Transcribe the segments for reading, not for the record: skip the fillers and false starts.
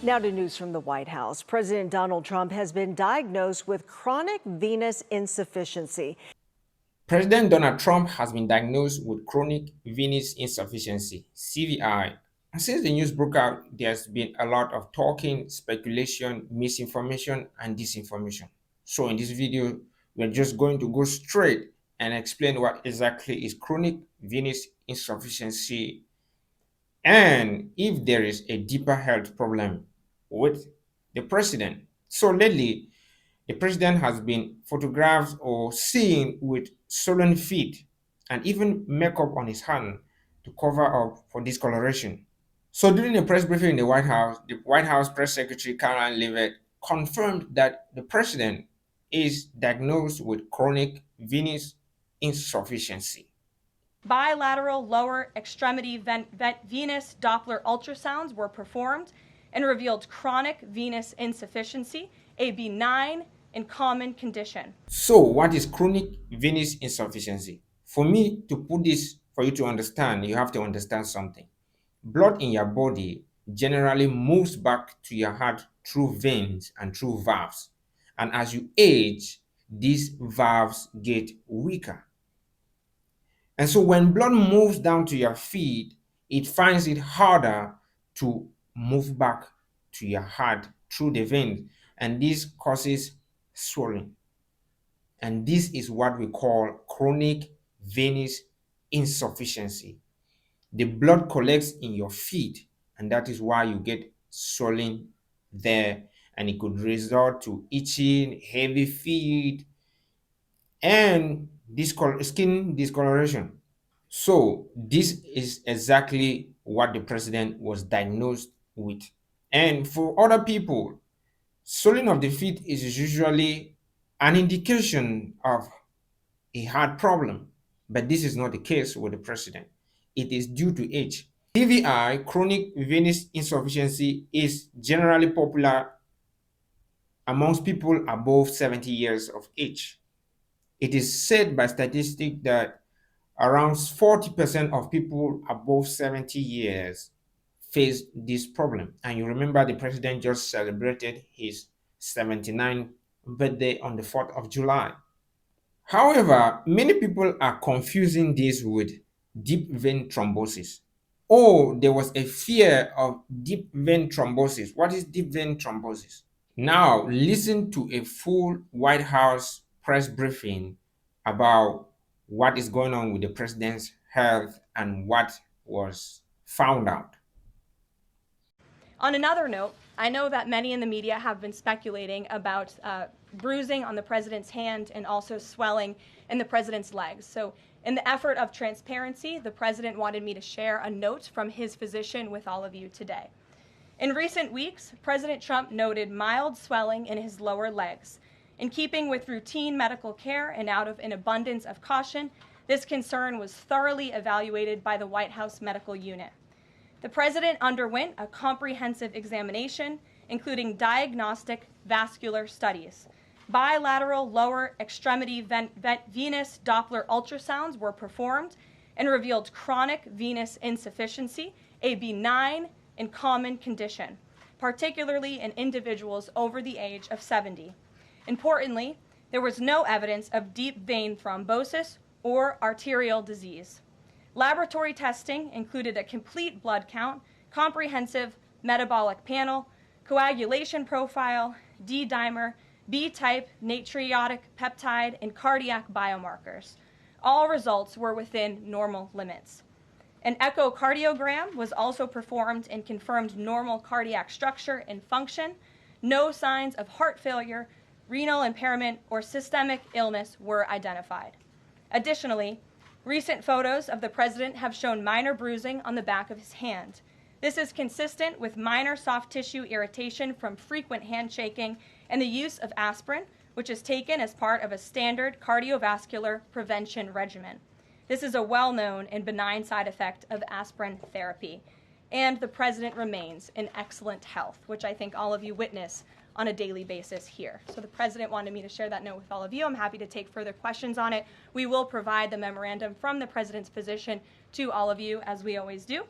Now to news from the White House. President Donald Trump has been diagnosed with chronic venous insufficiency. President Donald Trump has been diagnosed with chronic venous insufficiency, CVI. And since the news broke out, there's been a lot of talking, speculation, misinformation, and disinformation. So in this video, we're just going to go straight and explain what exactly is chronic venous insufficiency and if there is a deeper health problem with the president. So lately, the president has been photographed or seen with swollen feet and even makeup on his hand to cover up for discoloration. So during a press briefing in the White House press secretary Caroline Leavitt confirmed that the president is diagnosed with chronic venous insufficiency. Bilateral lower extremity venous Doppler ultrasounds were performed and revealed chronic venous insufficiency, a benign and common condition. So, what is chronic venous insufficiency? For me to put this for you to understand, you have to understand something. Blood in your body generally moves back to your heart through veins and through valves. And as you age, these valves get weaker. And so when blood moves down to your feet, it finds it harder to move back to your heart through the veins. And this causes swelling. And this is what we call chronic venous insufficiency. The blood collects in your feet, and that is why you get swelling there. And it could result to itching, heavy feet, and skin discoloration. So this is exactly what the president was diagnosed with. And for other people, swelling of the feet is usually an indication of a heart problem, but this is not the case with the president. It is due to age. CVI, chronic venous insufficiency, is generally popular amongst people above 70 years of age. It is said by statistics that around 40% of people above 70 years face this problem. And you remember the president just celebrated his 79th birthday on the 4th of July. However, many people are confusing this with deep vein thrombosis. Oh, there was a fear of deep vein thrombosis. What is deep vein thrombosis? Now, listen to a full White House press briefing about what is going on with the president's health and what was found out. On another note, I know that many in the media have been speculating about bruising on the president's hand and also swelling in the president's legs. So in the effort of transparency, the president wanted me to share a note from his physician with all of you today. In recent weeks, President Trump noted mild swelling in his lower legs. In keeping with routine medical care and out of an abundance of caution, this concern was thoroughly evaluated by the White House medical unit. The president underwent a comprehensive examination, including diagnostic vascular studies. Bilateral lower extremity venous Doppler ultrasounds were performed and revealed chronic venous insufficiency, a benign and common condition, particularly in individuals over the age of 70. Importantly, there was no evidence of deep vein thrombosis or arterial disease. Laboratory testing included a complete blood count, comprehensive metabolic panel, coagulation profile, D-dimer, B-type natriuretic peptide, and cardiac biomarkers. All results were within normal limits. An echocardiogram was also performed and confirmed normal cardiac structure and function. No signs of heart failure, renal impairment, or systemic illness were identified. Additionally, recent photos of the president have shown minor bruising on the back of his hand. This is consistent with minor soft tissue irritation from frequent handshaking and the use of aspirin, which is taken as part of a standard cardiovascular prevention regimen. This is a well-known and benign side effect of aspirin therapy. And the president remains in excellent health, which I think all of you witness on a daily basis here. So the president wanted me to share that note with all of you. I'm happy to take further questions on it. We will provide the memorandum from the president's physician to all of you, as we always do.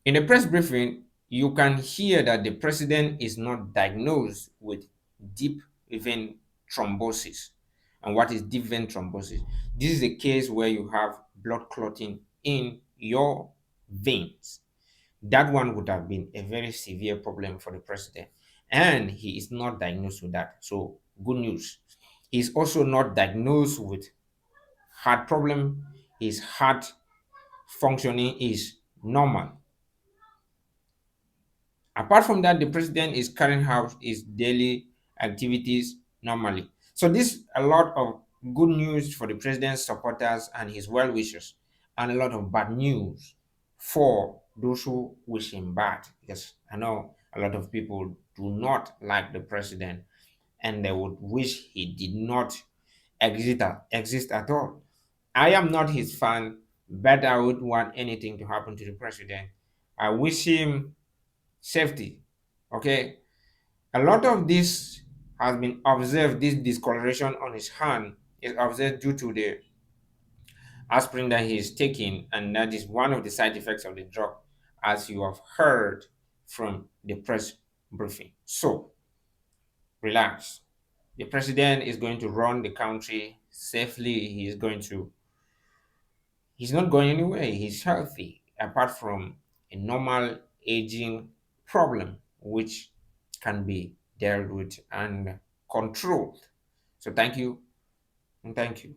In the press briefing, you can hear that the president is not diagnosed with deep vein thrombosis. And what is deep vein thrombosis? This is a case where you have blood clotting in your veins. That one would have been a very severe problem for the president. And he is not diagnosed with that. So, good news. He's also not diagnosed with heart problem. His heart functioning is normal. Apart from that, the president is carrying out his daily activities normally. So this a lot of good news for the president's supporters and his well-wishers, and a lot of bad news for those who wish him bad. Because I know a lot of people do not like the president and they would wish he did not exist at all. I am not his fan, but I would want anything to happen to the president. I wish him safety. Okay, a lot of this has been observed. This discoloration on his hand is observed due to the aspirin that he is taking, and that is one of the side effects of the drug, as you have heard from the press briefing. So relax. The president is going to run the country safely. He's not going anywhere. He's healthy, apart from a normal aging problem, which can be dealt with and controlled. So thank you and thank you.